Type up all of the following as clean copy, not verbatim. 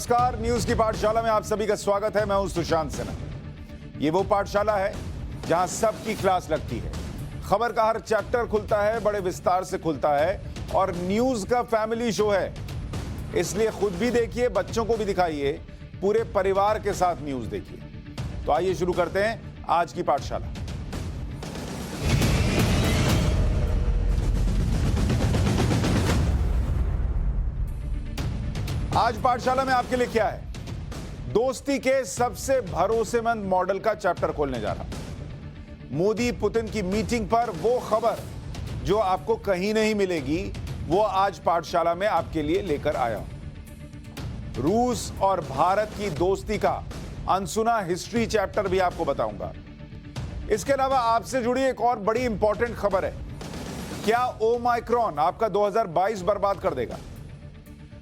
नमस्कार, न्यूज की पाठशाला में आप सभी का स्वागत है। मैं हूं सुशांत सिन्हा। ये वो पाठशाला है जहां सबकी क्लास लगती है। खबर का हर चैप्टर खुलता है, बड़े विस्तार से खुलता है और न्यूज का फैमिली शो है। इसलिए खुद भी देखिए, बच्चों को भी दिखाइए, पूरे परिवार के साथ न्यूज देखिए। तो आइए शुरू करते हैं आज की पाठशाला। आज पाठशाला में आपके लिए क्या है? दोस्ती के सबसे भरोसेमंद मॉडल का चैप्टर खोलने जा रहा हूं। मोदी पुतिन की मीटिंग पर वो खबर जो आपको कहीं नहीं मिलेगी, वो आज पाठशाला में आपके लिए लेकर आया हूं। रूस और भारत की दोस्ती का अनसुना हिस्ट्री चैप्टर भी आपको बताऊंगा। इसके अलावा आपसे जुड़ी एक और बड़ी इंपॉर्टेंट खबर है। क्या ओमाइक्रॉन आपका 2022 बर्बाद कर देगा?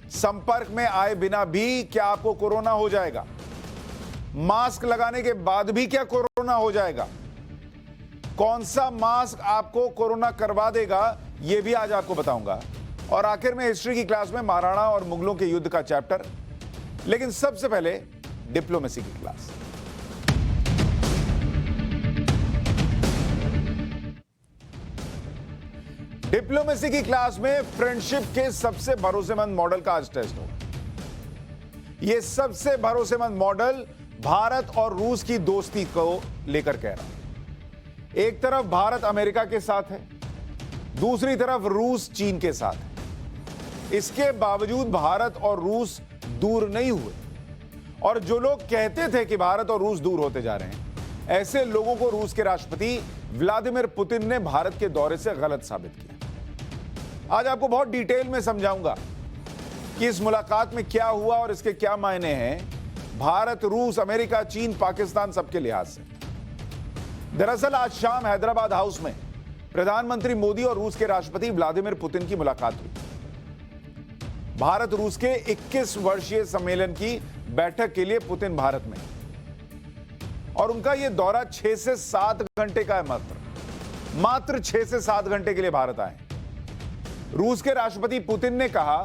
संपर्क में आए बिना भी क्या आपको कोरोना हो जाएगा? मास्क लगाने के बाद भी क्या कोरोना हो जाएगा? कौन सा मास्क आपको कोरोना करवा देगा, यह भी आज आपको बताऊंगा। और आखिर में हिस्ट्री की क्लास में महाराणा और मुगलों के युद्ध का चैप्टर। लेकिन सबसे पहले डिप्लोमेसी की क्लास। डिप्लोमेसी की क्लास में फ्रेंडशिप के सबसे भरोसेमंद मॉडल का आज टेस्ट होगा। यह सबसे भरोसेमंद मॉडल भारत और रूस की दोस्ती को लेकर कह रहा है। एक तरफ भारत अमेरिका के साथ है, दूसरी तरफ रूस चीन के साथ है। इसके बावजूद भारत और रूस दूर नहीं हुए। और जो लोग कहते थे कि भारत और रूस दूर होते जा रहे हैं, ऐसे लोगों को रूस के राष्ट्रपति व्लादिमीर पुतिन ने भारत के दौरे से गलत साबित किया। आज आपको बहुत डिटेल में समझाऊंगा कि इस मुलाकात में क्या हुआ और इसके क्या मायने हैं भारत, रूस, अमेरिका, चीन, पाकिस्तान सबके लिहाज से। दरअसल आज शाम हैदराबाद हाउस में प्रधानमंत्री मोदी और रूस के राष्ट्रपति व्लादिमीर पुतिन की मुलाकात हुई। भारत रूस के 21 वर्षीय सम्मेलन की बैठक के लिए पुतिन भारत में, और उनका यह दौरा 6 से 7 घंटे का है। मात्र 6 से 7 घंटे के लिए भारत आए। रूस के राष्ट्रपति पुतिन ने कहा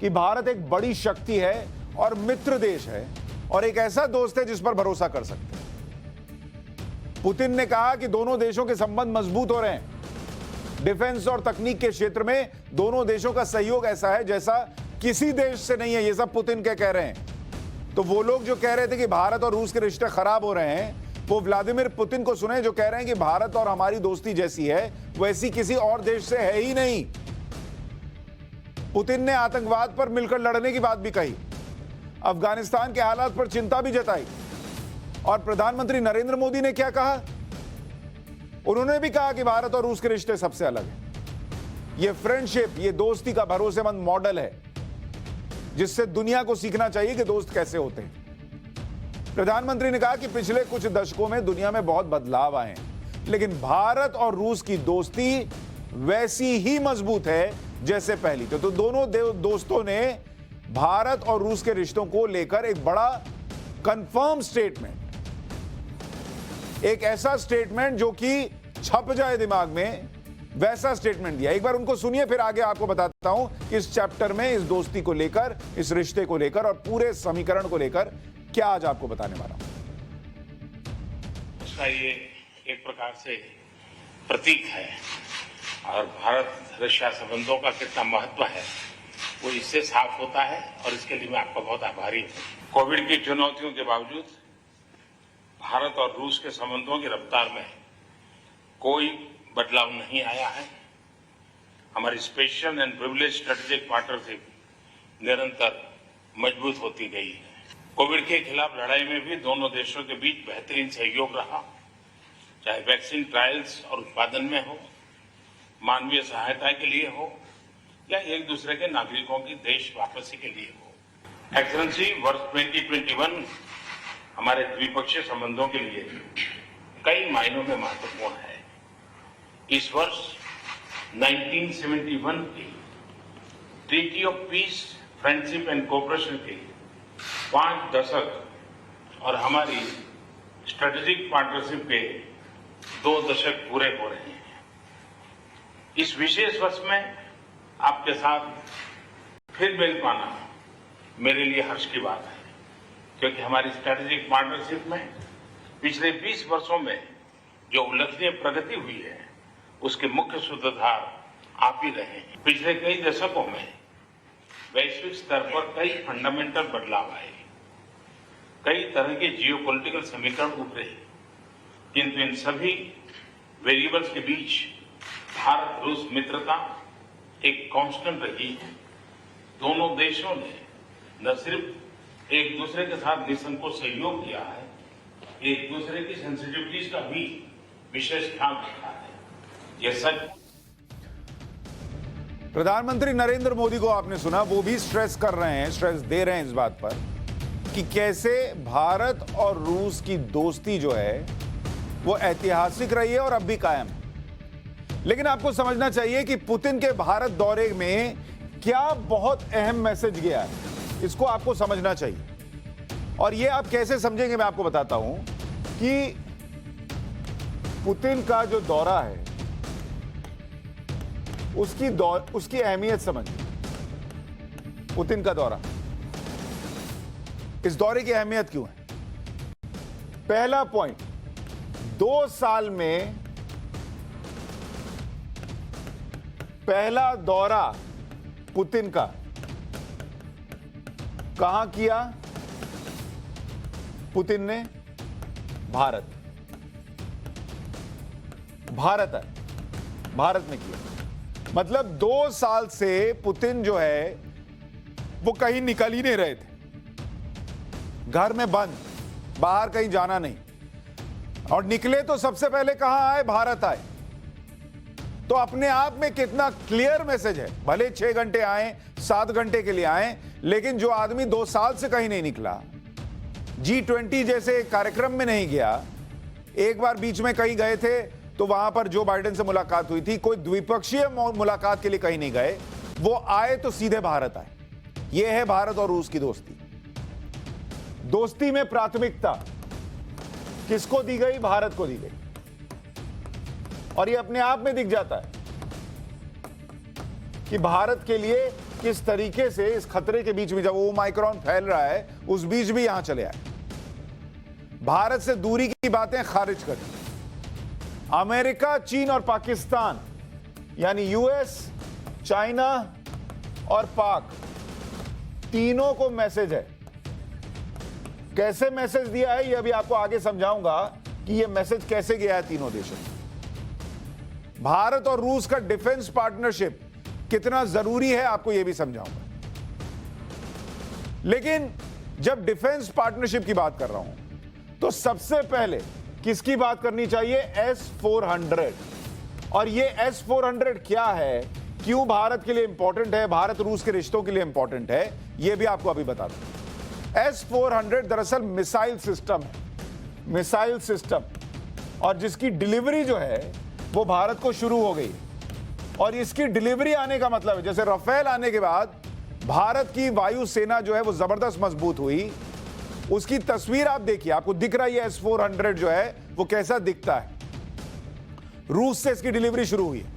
कि भारत एक बड़ी शक्ति है और मित्र देश है और एक ऐसा दोस्त है जिस पर भरोसा कर सकते हैं। पुतिन ने कहा कि दोनों देशों के संबंध मजबूत हो रहे हैं। डिफेंस और तकनीक के क्षेत्र में दोनों देशों का सहयोग ऐसा है जैसा किसी देश से नहीं है। ये सब पुतिन के कह रहे हैं। तो वो लोग जो कह रहे थे कि भारत और रूस के रिश्ते खराब हो रहे हैं, वो व्लादिमीर पुतिन को सुने, जो कह रहे हैं कि भारत और हमारी दोस्ती जैसी है वैसी किसी और देश से है ही नहीं। पुतिन ने आतंकवाद पर मिलकर लड़ने की बात भी कही, अफगानिस्तान के हालात पर चिंता भी जताई। और प्रधानमंत्री नरेंद्र मोदी ने क्या कहा? उन्होंने भी कहा कि भारत और रूस के रिश्ते सबसे अलग हैं। यह फ्रेंडशिप, यह दोस्ती का भरोसेमंद मॉडल है जिससे दुनिया को सीखना चाहिए कि दोस्त कैसे होते हैं। प्रधानमंत्री ने कहा कि पिछले कुछ दशकों में दुनिया में बहुत बदलाव आए हैं, लेकिन भारत और रूस की दोस्ती वैसी ही मजबूत है जैसे पहली। तो दोनों दोस्तों ने भारत और रूस के रिश्तों को लेकर एक बड़ा कंफर्म स्टेटमेंट, एक ऐसा स्टेटमेंट जो कि छप जाए दिमाग में, वैसा स्टेटमेंट दिया। एक बार उनको सुनिए, फिर आगे आपको बताता हूं कि इस चैप्टर में इस दोस्ती को लेकर, इस रिश्ते को लेकर और पूरे समीकरण को लेकर क्या आज आपको बताने वाला हूं। उसका ये एक प्रकार से प्रतीक है और भारत रशिया संबंधों का कितना महत्व है वो इससे साफ होता है, और इसके लिए मैं आपका बहुत आभारी हूं। कोविड की चुनौतियों के बावजूद भारत और रूस के संबंधों की रफ्तार में कोई बदलाव नहीं आया है। हमारी special and privilege strategic partnership निरंतर मजबूत होती गई है। कोविड के खिलाफ लड़ाई में भी दोनों देशों के बीच बेहतरीन सहयोग रहा, चाहे वैक्सीन ट्रायल्स और उत्पादन में हो, मानवीय सहायता के लिए हो, या एक दूसरे के नागरिकों की देश वापसी के लिए हो। एक्सेलेंसी, वर्ष 2021 हमारे द्विपक्षीय संबंधों के लिए कई मायनों में महत्वपूर्ण है। इस वर्ष 1971 की treaty of peace, friendship and cooperation के 5 दशक और हमारी स्ट्रेटेजिक पार्टनरशिप के 2 दशक पूरे हो रहे हैं। इस विशेष वर्ष में आपके साथ फिर मिल पाना मेरे लिए हर्ष की बात है। क्योंकि हमारी स्ट्रेटेजिक पार्टनरशिप में पिछले 20 वर्षों में जो उल्लेखनीय प्रगति हुई है उसके मुख्य सूत्रधार आप ही रहे हैं। पिछले कई दशकों में वैश्विक स्तर पर कई फंडामेंटल बदलाव आए, कई तरह के जियोपॉलिटिकल समीकरण उभरे, किंतु इन सभी वेरिएबल्स के बीच भारत रूस मित्रता एक कांस्टेंट रही है। दोनों देशों ने न सिर्फ एक दूसरे के साथ निसंकोच सहयोग किया है, एक दूसरे की सेंसिटिविटीज का भी विशेष ध्यान रखा है। यह सच। प्रधानमंत्री नरेंद्र मोदी को आपने सुना, वो भी स्ट्रेस कर रहे हैं, स्ट्रेस दे रहे हैं इस बात पर कि कैसे भारत और रूस की दोस्ती जो है वो ऐतिहासिक रही है और अब भी कायम है। लेकिन आपको समझना चाहिए कि पुतिन के भारत दौरे में क्या बहुत अहम मैसेज गया है, इसको आपको समझना चाहिए। और ये आप कैसे समझेंगे मैं आपको बताता हूं कि पुतिन का जो दौरा है उसकी अहमियत समझिए। पुतिन का दौरा, इस दौरे की अहमियत क्यों है? पहला पॉइंट, 2 साल में पहला दौरा पुतिन का कहां किया पुतिन ने? भारत में किया। मतलब 2 साल से पुतिन जो है वो कहीं निकल ही नहीं रहे थे, घर में बंद, बाहर कहीं जाना नहीं। और निकले तो सबसे पहले कहां आए? भारत आए। तो अपने आप में कितना क्लियर मैसेज है। भले 6 घंटे आए, 7 घंटे के लिए आए, लेकिन जो आदमी 2 साल से कहीं नहीं निकला, G20 जैसे कार्यक्रम में नहीं गया, एक बार बीच में कहीं गए थे तो वहां पर जो बाइडेन से मुलाकात हुई थी, कोई द्विपक्षीय मुलाकात के लिए कहीं नहीं गए, वो आए तो सीधे भारत आए। यह है भारत और रूस की दोस्ती। दोस्ती में प्राथमिकता किसको दी गई? भारत को दी गई। और ये अपने आप में दिख जाता है कि भारत के लिए किस तरीके से इस खतरे के बीच में, जब वो माइक्रोन फैल रहा है, उस बीच भी यहां चले आए। भारत से दूरी की बातें खारिज कर दी। अमेरिका, चीन और पाकिस्तान यानी यूएस, चाइना और पाक, तीनों को मैसेज है। कैसे मैसेज दिया है यह भी आपको आगे समझाऊंगा कि यह मैसेज कैसे गया है तीनों देशों में। भारत और रूस का डिफेंस पार्टनरशिप कितना जरूरी है आपको यह भी समझाऊंगा। लेकिन जब डिफेंस पार्टनरशिप की बात कर रहा हूं तो सबसे पहले किसकी बात करनी चाहिए? S-400। और ये S-400 क्या है, क्यों भारत के लिए इंपॉर्टेंट है, भारत रूस के रिश्तों के लिए इंपॉर्टेंट है, यह भी आपको अभी बता दूं। S-400 दरअसल मिसाइल सिस्टम है, मिसाइल सिस्टम, और जिसकी डिलीवरी जो है वो भारत को शुरू हो गई। और इसकी डिलीवरी आने का मतलब है, जैसे राफेल आने के बाद भारत की वायुसेना जो है वो जबरदस्त मजबूत हुई। उसकी तस्वीर आप देखिए, आपको दिख रहा है S-400 जो है वो कैसा दिखता है। रूस से इसकी डिलीवरी शुरू हुई है,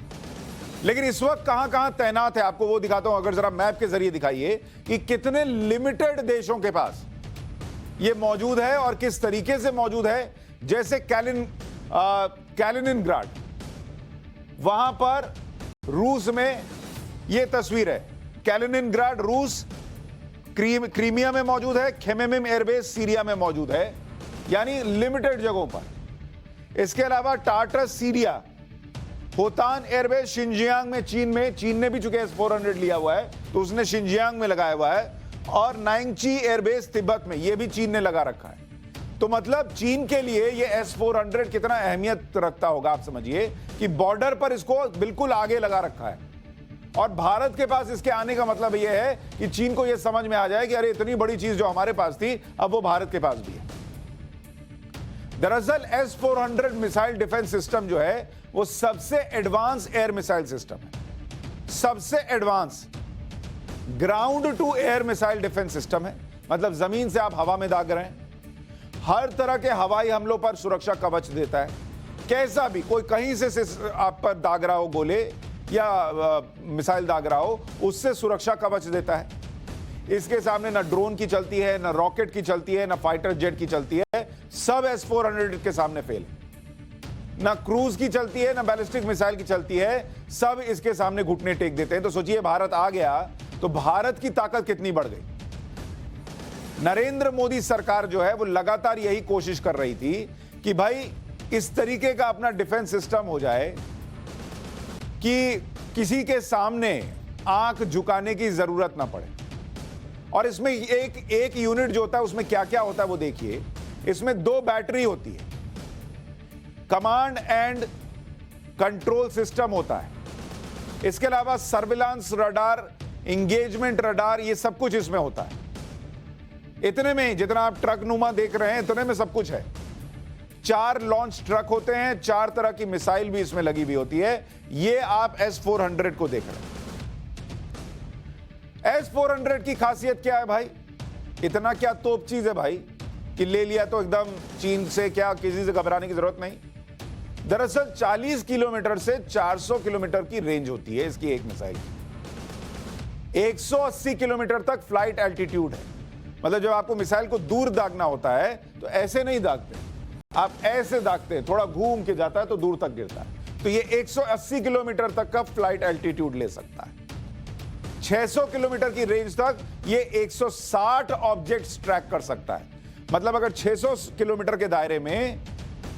लेकिन इस वक्त कहां कहां तैनात है आपको वो दिखाता हूं। अगर जरा मैप के जरिए दिखाइए कि कितने लिमिटेड देशों के पास ये मौजूद है और किस तरीके से मौजूद है। जैसे कैलिनिनग्राड, वहां पर रूस में यह तस्वीर है। कैलिनिनग्राड रूस, क्रीमिया में मौजूद है, खेमेमिम एयरबेस सीरिया में मौजूद है, यानी लिमिटेड जगहों पर। इसके अलावा टार्टस सीरिया, होतान एयरबेस शिनजियांग में, चीन ने भी चूंकि S-400 लिया हुआ है तो उसने शिनजियांग में लगाया हुआ है, और नाइंगची एयरबेस तिब्बत में, यह भी चीन ने लगा रखा है। तो मतलब चीन के लिए यह S-400 कितना अहमियत रखता होगा आप समझिए कि बॉर्डर पर इसको बिल्कुल आगे लगा रखा है। और भारत के पास इसके आने का मतलब यह है कि चीन को यह समझ में आ जाए कि अरे इतनी बड़ी चीज जो हमारे पास थी अब वो भारत के पास भी है। दरअसल S-400 मिसाइल डिफेंस सिस्टम जो है वो सबसे एडवांस एयर मिसाइल सिस्टम है, सबसे advance ground to air missile defence system है। मतलब जमीन से आप हवा में दाग रहे हैं, हर तरह के हवाई हमलों पर सुरक्षा कवच देता है। कैसा भी कोई कहीं से आप पर दाग रहा हो गोले या मिसाइल दाग रहा हो, उससे सुरक्षा कवच देता है। इसके सामने ना ड्रोन की चलती है, ना रॉकेट की चलती है, ना फाइटर जेट की चलती है, सब S-400 के सामने फेल है। ना क्रूज की चलती है, ना बैलिस्टिक मिसाइल की चलती है, सब इसके सामने घुटने टेक देते हैं। तो सोचिए भारत आ गया तो भारत की ताकत कितनी बढ़ गई। नरेंद्र मोदी सरकार जो है वो लगातार यही कोशिश कर रही थी कि भाई इस तरीके का अपना डिफेंस सिस्टम हो जाए कि किसी के सामने आंख झुकाने की जरूरत ना पड़े। और इसमें एक यूनिट जो होता है उसमें क्या क्या होता है वो देखिए। इसमें 2 बैटरी होती है, कमांड एंड कंट्रोल सिस्टम होता है, इसके अलावा सर्विलांस रडार, इंगेजमेंट रडार, ये सब कुछ इसमें होता है। इतने में जितना आप ट्रक नुमा देख रहे हैं इतने में सब कुछ है। 4 लॉन्च ट्रक होते हैं, 4 तरह की मिसाइल भी इसमें लगी हुई होती है। ये आप S-400 को देख रहे हैं। S-400 की खासियत क्या है भाई? इतना क्या तोप चीज है भाई कि ले लिया तो एकदम चीन से क्या किसी से घबराने की जरूरत नहीं। दरअसल 40 किलोमीटर से 400 किलोमीटर की रेंज होती है इसकी एक मिसाइल की। 180 किलोमीटर तक फ्लाइट एल्टीट्यूड है। मतलब जब आपको मिसाइल को दूर दागना होता है तो ऐसे नहीं दागते, आप ऐसे दागते हैं, थोड़ा घूम के जाता है तो दूर तक गिरता है। तो ये 180 किलोमीटर तक का फ्लाइट एल्टीट्यूड ले सकता है। 600 किलोमीटर की रेंज तक ये 160 ऑब्जेक्ट्स ट्रैक कर सकता है। मतलब अगर 600 किलोमीटर के दायरे में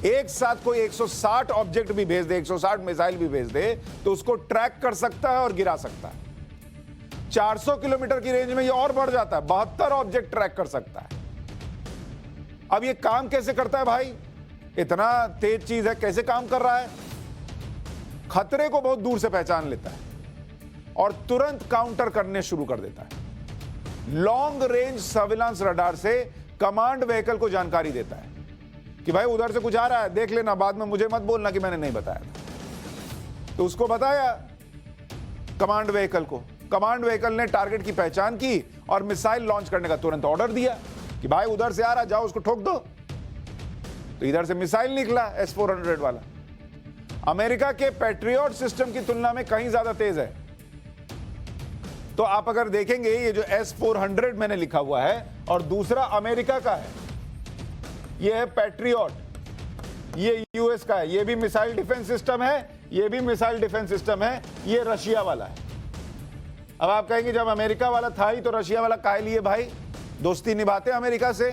एक साथ कोई 160 ऑब्जेक्ट भी भेज दे, 160 मिसाइल भी भेज दे, तो उसको ट्रैक कर सकता है और गिरा सकता है। 400 किलोमीटर की रेंज में ये और बढ़ जाता है, 72 ऑब्जेक्ट ट्रैक कर सकता है। अब ये काम कैसे करता है भाई? इतना तेज चीज है, कैसे काम कर रहा है? खतरे को बहुत दूर से पहचान लेता है और तुरंत काउंटर करने शुरू कर देता है। लॉन्ग रेंज सर्विलांस रडार से कमांड व्हीकल को जानकारी देता है कि भाई उधर से कुछ आ रहा है, देख लेना, बाद में मुझे मत बोलना कि मैंने नहीं बताया था। तो उसको बताया कमांड व्हीकल को, कमांड व्हीकल ने टारगेट की पहचान की और मिसाइल लॉन्च करने का तुरंत ऑर्डर दिया कि भाई उधर से आ रहा, जाओ उसको ठोक दो। तो इधर से मिसाइल निकला S-400 वाला। अमेरिका के पैट्रियट सिस्टम की तुलना में कहीं ज्यादा तेज है। तो आप अगर देखेंगे ये जो S-400 मैंने लिखा हुआ है और दूसरा अमेरिका का है, ये है पैट्रियट, ये यूएस का है। ये भी मिसाइल डिफेंस सिस्टम है, ये भी मिसाइल डिफेंस सिस्टम है, ये रशिया वाला है। अब आप कहेंगे जब अमेरिका वाला था ही तो रशिया वाला काहे लिए भाई? दोस्ती निभाते अमेरिका से।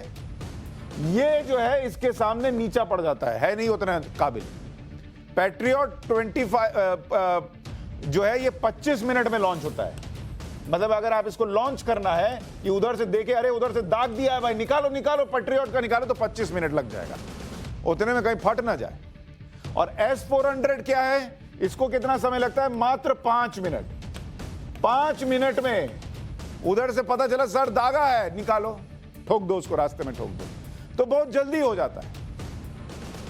ये जो है इसके सामने नीचा पड़ जाता है नहीं उतना काबिल। पैट्रियट 25 जो है ये 25 मिनट में लॉन्च होता है। मतलब अगर आप इसको लॉन्च करना है कि उधर से देखे, अरे उधर से दाग दिया है भाई, निकालो निकालो पैट्रियट का निकालो, तो 25 मिनट लग जाएगा, उतने में कहीं फट ना जाए। और S-400 क्या है, इसको कितना समय लगता है? मात्र 5 मिनट। 5 मिनट में उधर से पता चला सर दागा है, निकालो, ठोक दो उसको, रास्ते में ठोक दो, तो बहुत जल्दी हो जाता है।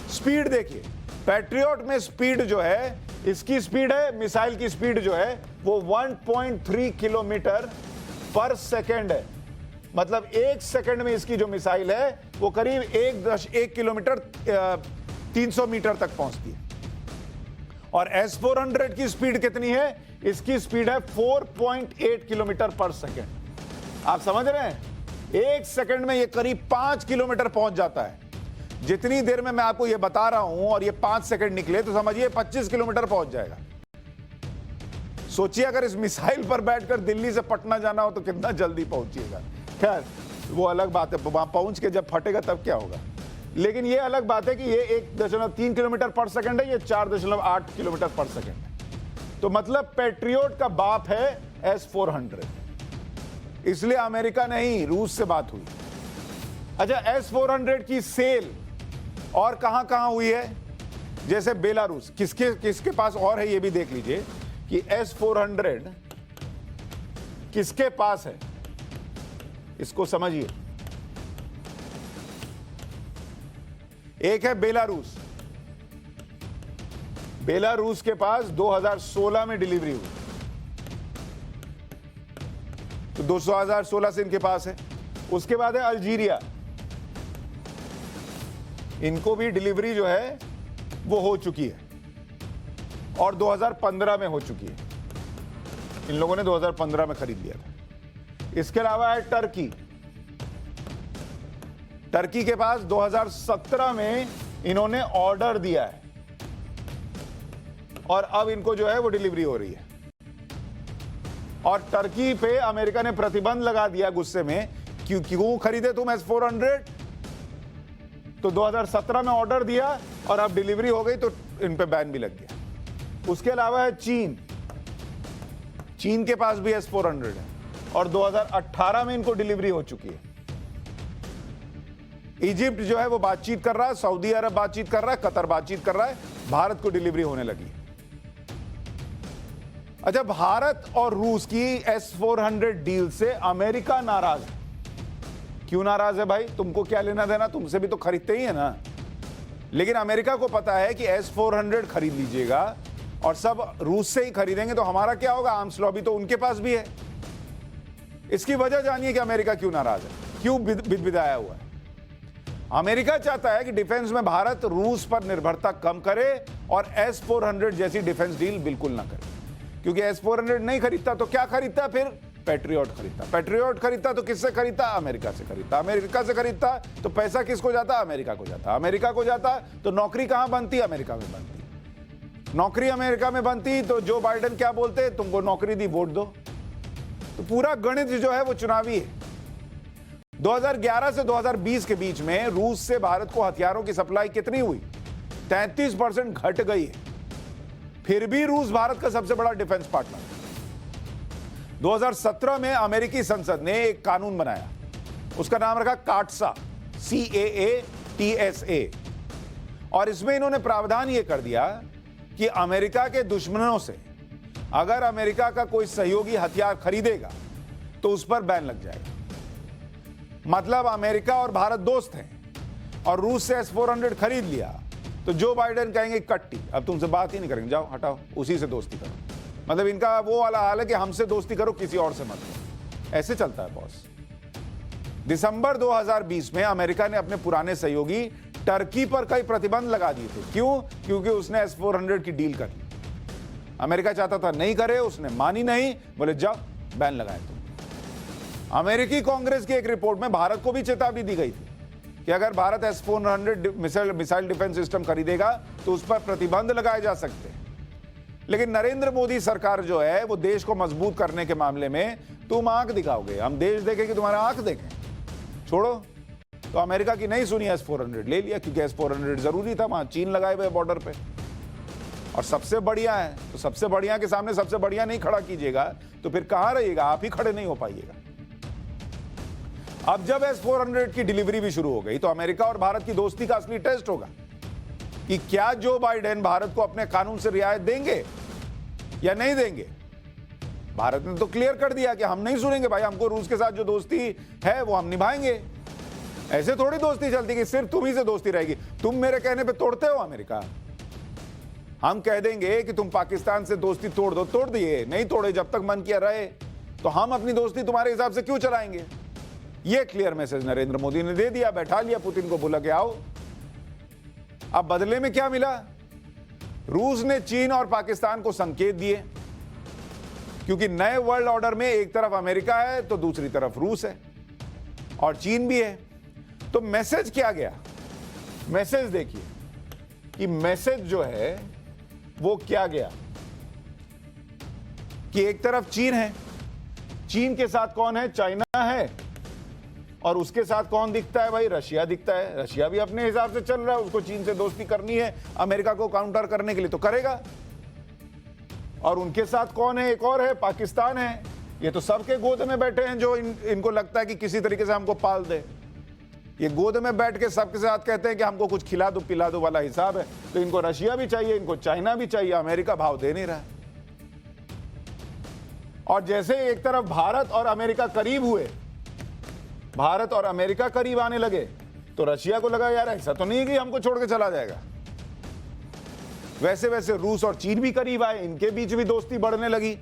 स्पीड देखिए, पैट्रियट में स्पीड जो है, इसकी स्पीड है, मिसाइल की स्पीड जो है वो 1.3 किलोमीटर पर सेकेंड है। मतलब 1 सेकेंड में इसकी जो मिसाइल है वो करीब 1 किलोमीटर 300 मीटर तक पहुंचती है। और S-400 की स्पीड कितनी है? इसकी स्पीड है 4.8 किलोमीटर पर सेकेंड। आप समझ रहे हैं? 1 सेकेंड में ये करीब 5 किलोमीटर पहुंच जाता है। जितनी देर में मैं आपको ये बता रहा हूं और ये 5 सेकंड निकले तो समझिए 25 किलोमीटर पहुंच जाएगा। सोचिए अगर इस मिसाइल पर बैठकर दिल्ली से पटना जाना हो तो कितना जल्दी पहुंचिएगा। खैर वो अलग बात है, वहां पहुंच के जब फटेगा तब क्या होगा। लेकिन ये अलग बात है कि ये 1.3 किलोमीटर पर सेकंड है, ये 4.8 किलोमीटर पर सेकंड है। तो मतलब पैट्रियट का बाप है S-400। इसलिए अमेरिका नहीं, रूस से बात हुई। अच्छा, S-400 की सेल और कहां कहां हुई है? जैसे बेलारूस, किसके पास और है ये भी देख लीजिए कि S-400 किसके पास है, इसको समझिए। एक है बेलारूस। बेलारूस के पास 2016 में डिलीवरी हुई, तो 2016 से इनके पास है। उसके बाद है अल्जीरिया, इनको भी डिलीवरी जो है वो हो चुकी है और 2015 में हो चुकी है। इन लोगों ने 2015 में खरीद लिया था। इसके अलावा है टर्की। टर्की के पास 2017 में इन्होंने ऑर्डर दिया है और अब इनको जो है वो डिलीवरी हो रही है। और टर्की पे अमेरिका ने प्रतिबंध लगा दिया गुस्से में, क्यों खरीदे तुम S-400? तो 2017 में ऑर्डर दिया और अब डिलीवरी हो गई तो इन पे बैन भी लग गया। उसके अलावा है चीन। चीन के पास भी S-400 है और 2018 में इनको डिलीवरी हो चुकी है। इजिप्ट जो है वो बातचीत कर रहा है, सऊदी अरब बातचीत कर रहा है, कतर बातचीत कर रहा है, भारत को डिलीवरी होने लगी। अच्छा, भारत और रूस की S-400 डील से अमेरिका नाराज है। क्यों नाराज है भाई? तुमको क्या लेना देना, तुमसे भी तो खरीदते ही है ना। लेकिन अमेरिका को पता है कि S-400 खरीद लीजिएगा और सब रूस से ही खरीदेंगे तो हमारा क्या होगा? आर्म्स लॉबी तो उनके पास भी है। इसकी वजह जानिए कि अमेरिका क्यों नाराज है, क्यों बिदबिदाया हुआ है। अमेरिका चाहता है कि डिफेंस में भारत रूस पर निर्भरता कम करे और S-400 जैसी डिफेंस डील बिल्कुल ना करे। क्योंकि S-400 नहीं खरीदता तो क्या खरीदता? फिर पैट्रियट खरीदता। पैट्रियट खरीदता तो किससे खरीदता? अमेरिका से खरीदता। अमेरिका से खरीदता तो पैसा किसको जाता? अमेरिका को जाता। अमेरिका को जाता तो नौकरी कहां बनती? अमेरिका में बनती। नौकरी अमेरिका में बनती तो जो बाइडेन क्या बोलते? तुमको नौकरी दी, वोट दो। तो पूरा गणित जो है वो चुनावी है। 2011 से 2020 के बीच में रूस से भारत को हथियारों की सप्लाई कितनी हुई? 33% घट गई है। फिर भी रूस भारत का सबसे बड़ा डिफेंस पार्टनर है। 2017 में अमेरिकी संसद ने एक कानून बनाया, उसका नाम रखा काटसा, CAATSA, और इसमें इन्होंने प्रावधान यह कर दिया कि अमेरिका के दुश्मनों से अगर अमेरिका का कोई सहयोगी हथियार खरीदेगा तो उस पर बैन लग जाएगा। मतलब अमेरिका और भारत दोस्त हैं और रूस से S-400 खरीद लिया तो जो बाइडेन कहेंगे कट्टी, अब तुमसे बात ही नहीं करेंगे, जाओ हटाओ, उसी से दोस्ती करो। मतलब इनका वो वाला हाल है कि हमसे दोस्ती करो, किसी और से मत करो। ऐसे चलता है बॉस। दिसंबर 2020 में अमेरिका ने अपने पुराने सहयोगी टर्की पर कई प्रतिबंध लगा दिए थे। क्यों? क्योंकि उसने S-400 की डील कर ली। अमेरिका चाहता था नहीं करे, उसने मानी नहीं, बोले जाओ बैन लगाए तुम। अमेरिकी कांग्रेस की एक रिपोर्ट में भारत को भी चेतावनी दी गई थी कि अगर Bharat S-400 missile defence system खरीदेगा तो उस पर प्रतिबंध लगाए जा सकते हैं। लेकिन नरेंद्र मोदी सरकार जो है वो देश को मजबूत करने के मामले में तुम आंख दिखाओगे, हम देश देखें कि तुम्हारा आंख देखें, छोड़ो। तो अमेरिका की नहीं सुनी, S-400 ले लिया क्योंकि S-400 जरूरी था, वहां चीन लगाए हुए बॉर्डर पे। और सबसे बढ़िया है तो सबसे बढ़िया के सामने सबसे बढ़िया नहीं खड़ा कीजिएगा तो फिर कहां रहिएगा? आप ही खड़े नहीं हो पाइएगा। अब जब S-400 की डिलीवरी भी शुरू हो गई तो अमेरिका और भारत की दोस्ती का असली टेस्ट होगा कि क्या जो बाइडेन भारत को अपने कानून से रियायत देंगे या नहीं देंगे। भारत ने तो क्लियर कर दिया कि हम नहीं सुनेंगे भाई, हमको रूस के साथ जो दोस्ती है वो हम निभाएंगे। ऐसे थोड़ी दोस्ती चलती कि सिर्फ तुम ही से दोस्ती रहेगी, तुम मेरे कहने पे तोड़ते हो अमेरिका। हम कह देंगे कि तुम पाकिस्तान से दोस्ती तोड़ दो, तोड़ दिए, नहीं तोड़े, जब तक मन किया रहे, तो हम अपनी दोस्ती तुम्हारे हिसाब से क्यों चलाएंगे? यह क्लियर मैसेज नरेंद्र मोदी ने दे दिया, बैठा लिया पुतिन को, बोला कि आओ। अब बदले में क्या मिला? रूस ने चीन और पाकिस्तान को संकेत दिए, क्योंकि नए वर्ल्ड ऑर्डर में एक तरफ अमेरिका है तो दूसरी तरफ रूस है और चीन भी है। तो मैसेज क्या गया? मैसेज देखिए कि मैसेज जो है वो क्या गया कि एक तरफ चीन है, चीन के साथ कौन है? चाइना है, और उसके साथ कौन दिखता है भाई? रशिया दिखता है। रशिया भी अपने हिसाब से चल रहा है, उसको चीन से दोस्ती करनी है, अमेरिका को काउंटर करने के लिए तो करेगा। और उनके साथ कौन है? एक और है, पाकिस्तान है। ये तो सबके गोद में बैठे हैं जो इनको लगता है कि किसी तरीके से हमको पाल दे। ये गोद में बैठ के सबके साथ कहते हैं कि हमको कुछ खिला दो पिला दो वाला हिसाब है। तो इनको रशिया भी चाहिए, इनको चाइना भी चाहिए, अमेरिका भाव दे नहीं रहा है। और जैसे एक तरफ भारत और अमेरिका करीब हुए, भारत और अमेरिका करीब आने लगे, तो रशिया को लगा यार ऐसा तो नहीं है कि हमको छोड़ के चला जाएगा। वैसे वैसे रूस और चीन भी करीब आए, इनके बीच भी दोस्ती बढ़ने लगी।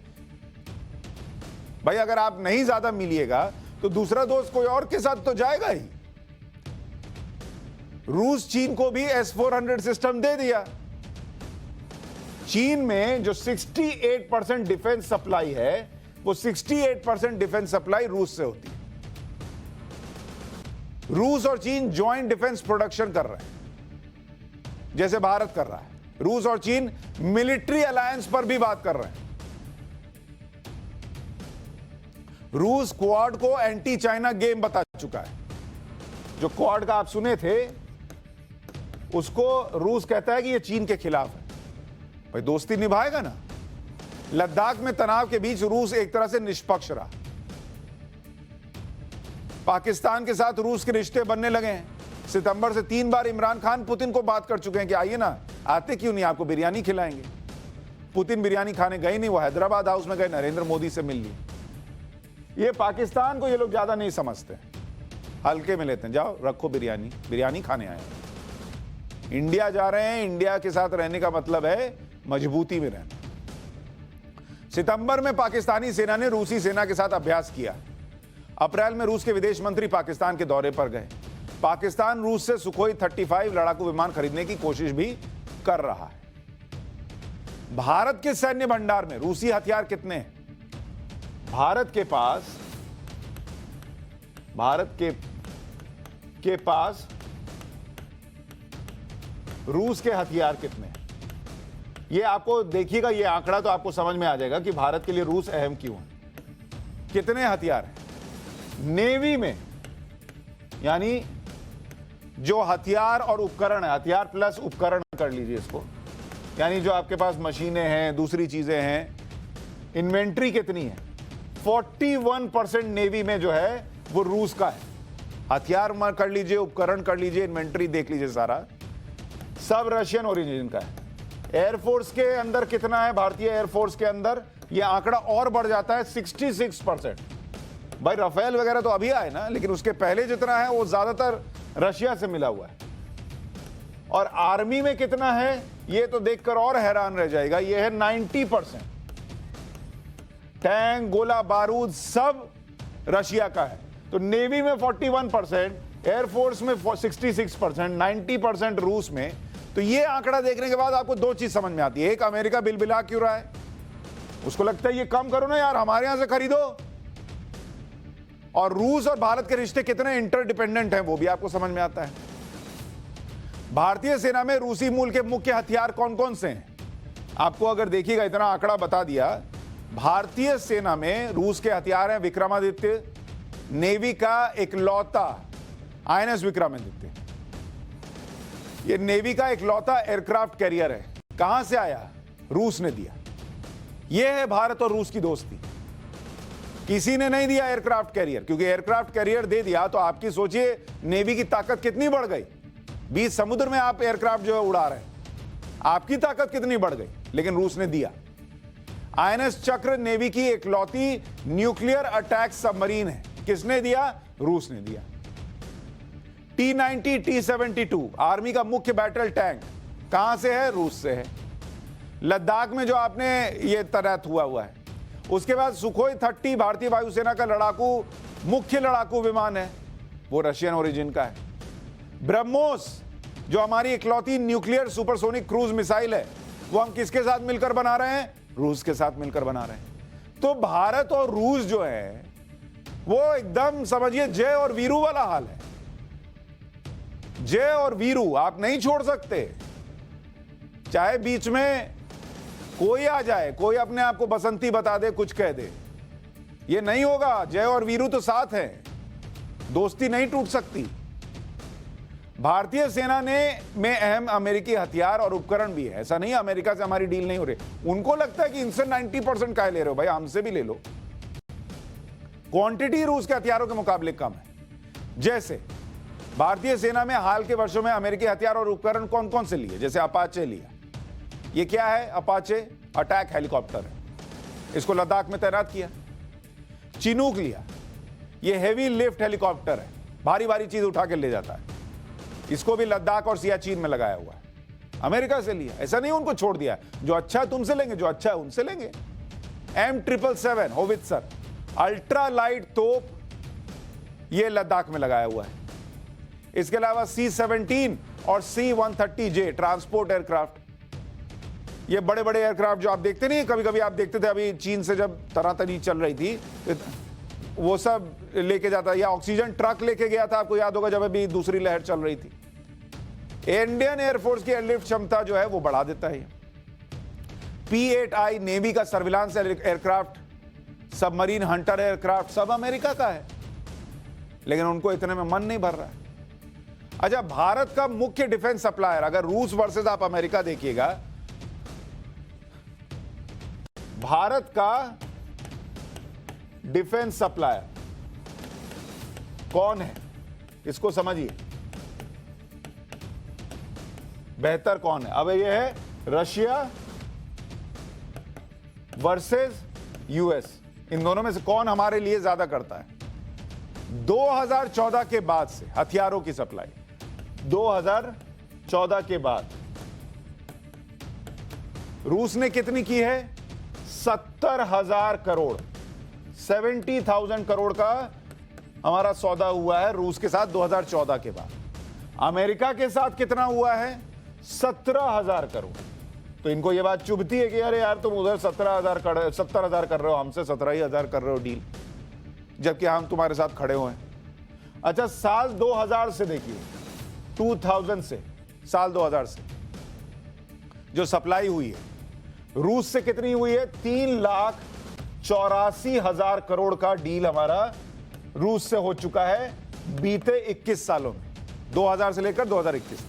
भाई अगर आप नहीं ज्यादा मिलिएगा तो दूसरा दोस्त कोई और के साथ तो जाएगा ही। रूस चीन को भी S-400 सिस्टम दे दिया। चीन में जो 68% डिफेंस सप्लाई है वो 68% डिफेंस सप्लाई रूस से होती है। रूस और चीन ज्वाइंट डिफेंस प्रोडक्शन कर रहे हैं जैसे भारत कर रहा है। रूस और चीन मिलिट्री अलायंस पर भी बात कर रहे हैं। रूस क्वाड को एंटी चाइना गेम बता चुका है। जो क्वाड का आप सुने थे उसको रूस कहता है कि यह चीन के खिलाफ है। भाई दोस्ती निभाएगा ना। लद्दाख में तनाव के बीच रूस एक तरह से निष्पक्ष रहा। पाकिस्तान के साथ रूस के रिश्ते बनने लगे हैं। सितंबर से 3 बार इमरान खान पुतिन को बात कर चुके हैं कि आइए ना, आते क्यों नहीं, आपको बिरयानी खिलाएंगे। पुतिन बिरयानी खाने गए नहीं, वो हैदराबाद हाउस में गए, नरेंद्र मोदी से मिल लिए। ये पाकिस्तान को ये लोग ज्यादा नहीं समझते, हल्के में लेते हैं। जाओ रखो बिरयानी, बिरयानी खाने आए। इंडिया जा रहे हैं, इंडिया के साथ रहने का मतलब है मजबूती में रहना। सितंबर में पाकिस्तानी सेना ने रूसी सेना के साथ अभ्यास किया। अप्रैल में रूस के विदेश मंत्री पाकिस्तान के दौरे पर गए। पाकिस्तान रूस से सुखोई 35 लड़ाकू विमान खरीदने की कोशिश भी कर रहा है। भारत के सैन्य भंडार में रूसी हथियार कितने हैं? भारत के पास रूस के हथियार कितने हैं? ये आपको देखिएगा, ये आंकड़ा तो आपको समझ में आ जाएगा कि भारत के लिए रूस अहम क्यों है। कितने हथियार हैं नेवी में, यानी जो हथियार और उपकरण है, हथियार प्लस उपकरण कर लीजिए इसको, यानी जो आपके पास मशीनें हैं, दूसरी चीजें हैं, इन्वेंट्री कितनी है? 41% नेवी में जो है वो रूस का है। हथियार कर लीजिए, उपकरण कर लीजिए, इन्वेंट्री देख लीजिए, सारा सब रशियन ओरिजिन का है। एयरफोर्स के अंदर कितना है? भारतीय एयरफोर्स के अंदर ये आंकड़ा और बढ़ जाता है, 66%। भाई राफेल वगैरह तो अभी आए ना, लेकिन उसके पहले जितना है वो ज्यादातर रशिया से मिला हुआ है। और आर्मी में कितना है ये तो देखकर और हैरान रह जाएगा, ये है 90%। टैंक, गोला बारूद सब रशिया का है। तो नेवी में 41%, एयरफोर्स में 66%, 90% रूस में। तो ये आंकड़ा देखने के बाद आपको दो चीज समझ में आती है। एक, अमेरिका बिलबिला क्यों रहा है, उसको लगता है ये कम करो ना यार, हमारे यहां से खरीदो। और रूस और भारत के रिश्ते कितने इंटरडिपेंडेंट हैं वो भी आपको समझ में आता है। भारतीय सेना में रूसी मूल के मुख्य हथियार कौन कौन से हैं? आपको अगर देखिएगा, इतना आंकड़ा बता दिया। भारतीय सेना में रूस के हथियार हैं विक्रमादित्य, नेवी का इकलौता INS विक्रमादित्य, ये नेवी का इकलौता एयरक्राफ्ट कैरियर है। कहां से आया? रूस ने दिया। यह है भारत और रूस की दोस्ती। किसी ने नहीं दिया एयरक्राफ्ट कैरियर, क्योंकि एयरक्राफ्ट कैरियर दे दिया तो आपकी सोचिए नेवी की ताकत कितनी बढ़ गई। 20 समुद्र में आप एयरक्राफ्ट जो है उड़ा रहे हैं, आपकी ताकत कितनी बढ़ गई। लेकिन रूस ने दिया। INS चक्र नेवी की इकलौती न्यूक्लियर अटैक सबमरीन है। किसने दिया? रूस ने दिया। T-90, T-72 आर्मी का मुख्य बैटल टैंक कहां से है? रूस से है। लद्दाख में जो आपने ये तैनात हुआ है। उसके बाद सुखोई 30 भारतीय वायुसेना का मुख्य लड़ाकू विमान है, वो रशियन ओरिजिन का है। ब्रह्मोस जो हमारी इकलौती न्यूक्लियर सुपरसोनिक क्रूज मिसाइल है, वो हम किसके साथ मिलकर बना रहे हैं? रूस के साथ मिलकर बना रहे हैं। तो भारत और रूस जो है वो एकदम समझिए जय और वीरू वाला हाल है। जय और वीरू आप नहीं छोड़ सकते। चाहे बीच में कोई आ जाए, कोई अपने आप को बसंती बता दे, कुछ कह दे, ये नहीं होगा। जय और वीरू तो साथ हैं, दोस्ती नहीं टूट सकती। भारतीय सेना में अहम अमेरिकी हथियार और उपकरण भी है। ऐसा नहीं है अमेरिका से हमारी डील नहीं हो रही। उनको लगता है कि इनसे 90% काहे ले रहे हो भाई, हमसे भी ले लो। क्वांटिटी रूस के हथियारों के मुकाबले कम है। जैसे भारतीय सेना में हाल के वर्षों में अमेरिकी हथियार और उपकरण कौन कौन से लिए? जैसे अपाचे लिया। ये क्या है? अपाचे अटैक हेलीकॉप्टर है, इसको लद्दाख में तैनात किया। चिनूक लिया, ये हेवी लिफ्ट हेलीकॉप्टर है, भारी भारी चीज उठा के ले जाता है। इसको भी लद्दाख और सियाचिन में लगाया हुआ है। अमेरिका से लिया, ऐसा नहीं उनको छोड़ दिया। जो अच्छा है तुमसे लेंगे, जो अच्छा है उनसे लेंगे। M777 होवित्जर अल्ट्रा लाइट तोप, ये लद्दाख में लगाया हुआ है। इसके अलावा C-17 और C-130J ट्रांसपोर्ट एयरक्राफ्ट, ये बड़े बड़े एयरक्राफ्ट जो आप देखते नहीं, कभी कभी आप देखते थे अभी चीन से जब तनातनी चल रही थी, वो सब लेके जाता, या ऑक्सीजन ट्रक लेके गया था, आपको याद होगा जब अभी दूसरी लहर चल रही थी। इंडियन एयरफोर्स की एयरलिफ्ट क्षमता जो है वो बढ़ा देता है। P-8I नेवी का surveillance aircraft, submarine Hunter aircraft सब अमेरिका का है, लेकिन उनको इतने में मन नहीं भर रहा है। अच्छा, भारत का मुख्य डिफेंस सप्लायर, अगर रूस वर्सेस आप अमेरिका देखिएगा, भारत का डिफेंस सप्लायर कौन है, इसको समझिए बेहतर कौन है। अब ये है रशिया वर्सेस यूएस, इन दोनों में से कौन हमारे लिए ज्यादा करता है। 2014 के बाद से हथियारों की सप्लाई, 2014 के बाद रूस ने कितनी की है, 70,000 करोड़, 70,000 करोड़ का हमारा सौदा हुआ है रूस के साथ 2014 के बाद। अमेरिका के साथ कितना हुआ है, 17,000 करोड़। तो इनको यह बात चुभती है कि अरे यार तुम उधर 70,000 कर रहे हो, हमसे 17,000 कर रहे हो डील, जबकि हम तुम्हारे साथ खड़े हुए हैं। अच्छा, साल 2000 से देखिए, 2000 से, साल 2000 से जो सप्लाई हुई है रूस से कितनी हुई है, 3,84,000 करोड़ का डील हमारा रूस से हो चुका है बीते 21 सालों में, 2000 से लेकर 2021 तक।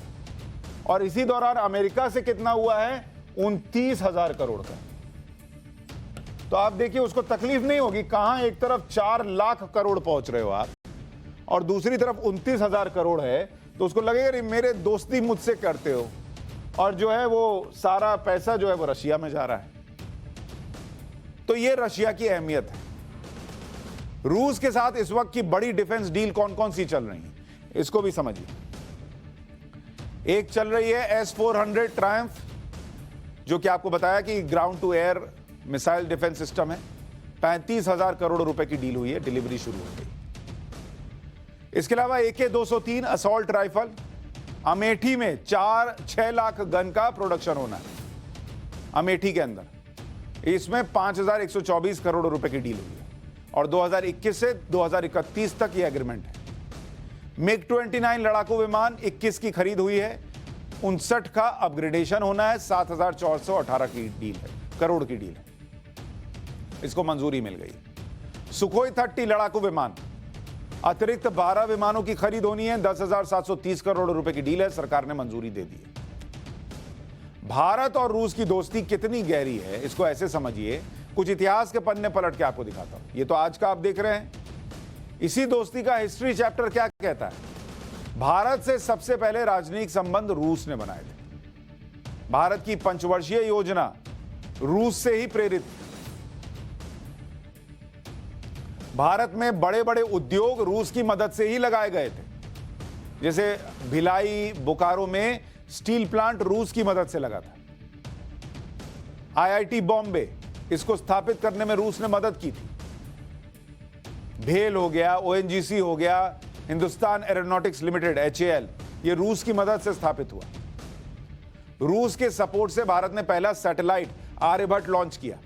और इसी दौरान अमेरिका से कितना हुआ है, 29,000 करोड़ का। तो आप देखिए, उसको तकलीफ नहीं होगी, कहां एक तरफ 4 लाख करोड़ पहुंच रहे हो आप और दूसरी तरफ 29,000 करोड़ है, तो उसको लगेगा मेरे दोस्ती मुझसे करते हो, और जो है वो सारा पैसा जो है वो रशिया में जा रहा है। तो ये रशिया की अहमियत है। रूस के साथ इस वक्त की बड़ी डिफेंस डील कौन कौन सी चल रही है, इसको भी समझिए। एक चल रही है S-400 ट्रायम्फ, जो कि आपको बताया कि ground to air missile defence system है। 35,000 करोड़ रुपए की डील हुई है, डिलीवरी शुरू हो गई। इसके अलावा AK-203 असॉल्ट राइफल, अमेठी में 4-6 लाख गन का प्रोडक्शन होना है अमेठी के अंदर, इसमें 5,124 करोड़ रुपए की डील हुई है और 2021 से 2031 तक यह एग्रीमेंट है। MiG-29 लड़ाकू विमान 21 की खरीद हुई है, 59 का अपग्रेडेशन होना है, 7,418 की डील है, करोड़ की डील है, इसको मंजूरी मिल गई। सुखोई 30 लड़ाकू विमान, अतिरिक्त 12 विमानों की खरीद होनी है, 10,730 करोड़ रुपए की डील है, सरकार ने मंजूरी दे दी है। भारत और रूस की दोस्ती कितनी गहरी है, इसको ऐसे समझिए, कुछ इतिहास के पन्ने पलट के आपको दिखाता हूं। ये तो आज का आप देख रहे हैं, इसी दोस्ती का हिस्ट्री चैप्टर क्या कहता है। भारत से सबसे पहले राजनयिक संबंध रूस ने बनाए थे। भारत की पंचवर्षीय योजना रूस से ही प्रेरित। भारत में बड़े बड़े उद्योग रूस की मदद से ही लगाए गए थे, जैसे भिलाई, बोकारो में स्टील प्लांट रूस की मदद से लगा था। IIT बॉम्बे, इसको स्थापित करने में रूस ने मदद की थी। भेल हो गया, ONGC हो गया, हिंदुस्तान एरोनॉटिक्स लिमिटेड HAL, ये रूस की मदद से स्थापित हुआ। रूस के सपोर्ट से भारत ने पहला सैटेलाइट आर्यभट्ट लॉन्च किया।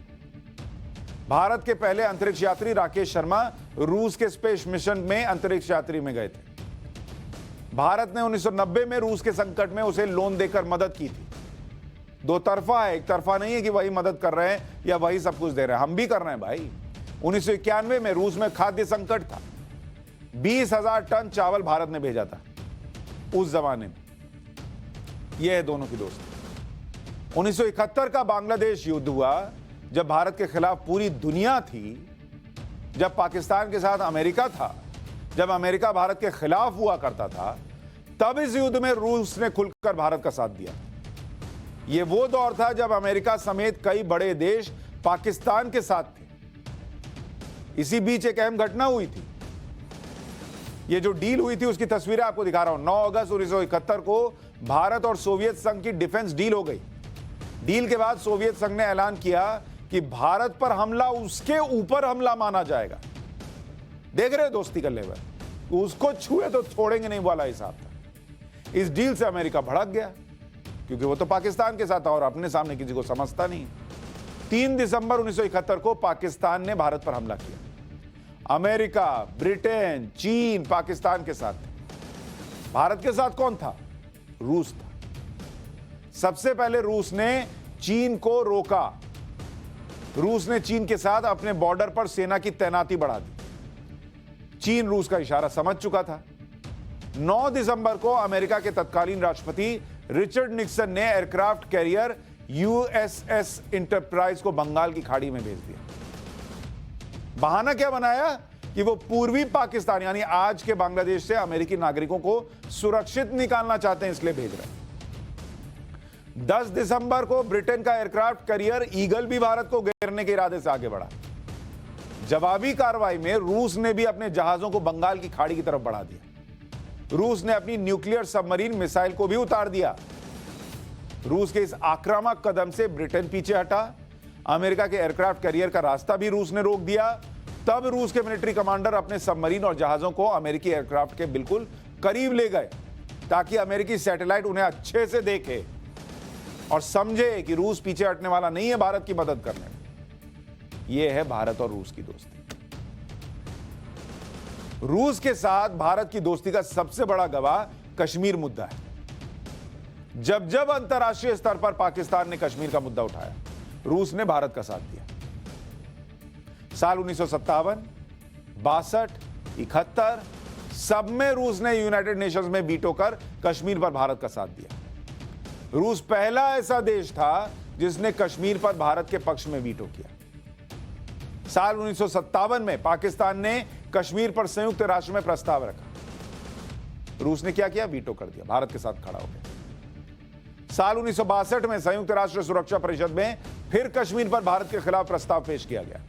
भारत के पहले अंतरिक्ष यात्री राकेश शर्मा रूस के स्पेस मिशन में अंतरिक्ष यात्री में गए थे। भारत ने 1990 में रूस के संकट में उसे लोन देकर मदद की थी। दो तरफा है, एक तरफा नहीं है कि वही मदद कर रहे हैं या वही सब कुछ दे रहे हैं, हम भी कर रहे हैं भाई। 1991 में रूस में खाद्य संकट था, 20,000 टन चावल भारत ने भेजा था उस जमाने में। यह है दोनों की दोस्ती। 1971 का बांग्लादेश युद्ध हुआ, जब भारत के खिलाफ पूरी दुनिया थी, जब पाकिस्तान के साथ अमेरिका था, जब अमेरिका भारत के खिलाफ हुआ करता था, तब इस युद्ध में रूस ने खुलकर भारत का साथ दिया। यह वो दौर था जब अमेरिका समेत कई बड़े देश पाकिस्तान के साथ थे। इसी बीच एक अहम घटना हुई थी। ये जो डील हुई थी उसकी तस्वीरें आपको दिखा रहा हूं। 9 अगस्त 1971 को भारत और सोवियत संघ की डिफेंस डील हो गई। डील के बाद सोवियत संघ ने ऐलान किया कि भारत पर हमला उसके ऊपर हमला माना जाएगा। देख रहे हो दोस्ती का लेवल, उसको छुए तो छोड़ेंगे नहीं वाला हिसाब था। इस डील से अमेरिका भड़क गया क्योंकि वो तो पाकिस्तान के साथ था और अपने सामने किसी को समझता नहीं। 3 दिसंबर 1971 को पाकिस्तान ने भारत पर हमला किया। अमेरिका, ब्रिटेन, चीन पाकिस्तान के साथ थे। भारत के साथ कौन था? रूस था। सबसे पहले रूस ने चीन को रोका। रूस ने चीन के साथ अपने बॉर्डर पर सेना की तैनाती बढ़ा दी। चीन रूस का इशारा समझ चुका था। 9 दिसंबर को अमेरिका के तत्कालीन राष्ट्रपति रिचर्ड निक्सन ने एयरक्राफ्ट कैरियर यूएसएस इंटरप्राइज को बंगाल की खाड़ी में भेज दिया। बहाना क्या बनाया कि वो पूर्वी पाकिस्तान यानी आज के बांग्लादेश से अमेरिकी नागरिकों को सुरक्षित निकालना चाहते हैं, इसलिए भेज रहे हैं। 10 दिसंबर को ब्रिटेन का एयरक्राफ्ट कैरियर ईगल भी भारत को घेरने के इरादे से आगे बढ़ा। जवाबी कार्रवाई में रूस ने भी अपने जहाजों को बंगाल की खाड़ी की तरफ बढ़ा दिया। रूस ने अपनी न्यूक्लियर सबमरीन मिसाइल को भी उतार दिया। रूस के इस आक्रामक कदम से ब्रिटेन पीछे हटा। अमेरिका के एयरक्राफ्ट कैरियर का रास्ता भी रूस ने रोक दिया। तब रूस के मिलिट्री कमांडर अपने सबमरीन और जहाजों को अमेरिकी एयरक्राफ्ट के बिल्कुल करीब ले गए ताकि अमेरिकी सैटेलाइट उन्हें अच्छे से देखे और समझे कि रूस पीछे हटने वाला नहीं है भारत की मदद करने में। यह है भारत और रूस की दोस्ती। रूस के साथ भारत की दोस्ती का सबसे बड़ा गवाह कश्मीर मुद्दा है। जब जब अंतर्राष्ट्रीय स्तर पर पाकिस्तान ने कश्मीर का मुद्दा उठाया, रूस ने भारत का साथ दिया। साल 1957, 62, 71 सब में रूस ने यूनाइटेड नेशंस में वीटो कर कश्मीर पर भारत का साथ दिया। रूस पहला ऐसा देश था जिसने कश्मीर पर भारत के पक्ष में वीटो किया। साल 1957 में पाकिस्तान ने कश्मीर पर संयुक्त राष्ट्र में प्रस्ताव रखा। रूस ने क्या किया? वीटो कर दिया, भारत के साथ खड़ा हो गया। साल 1962 में संयुक्त राष्ट्र सुरक्षा परिषद में फिर कश्मीर पर भारत के खिलाफ प्रस्ताव पेश किया गया।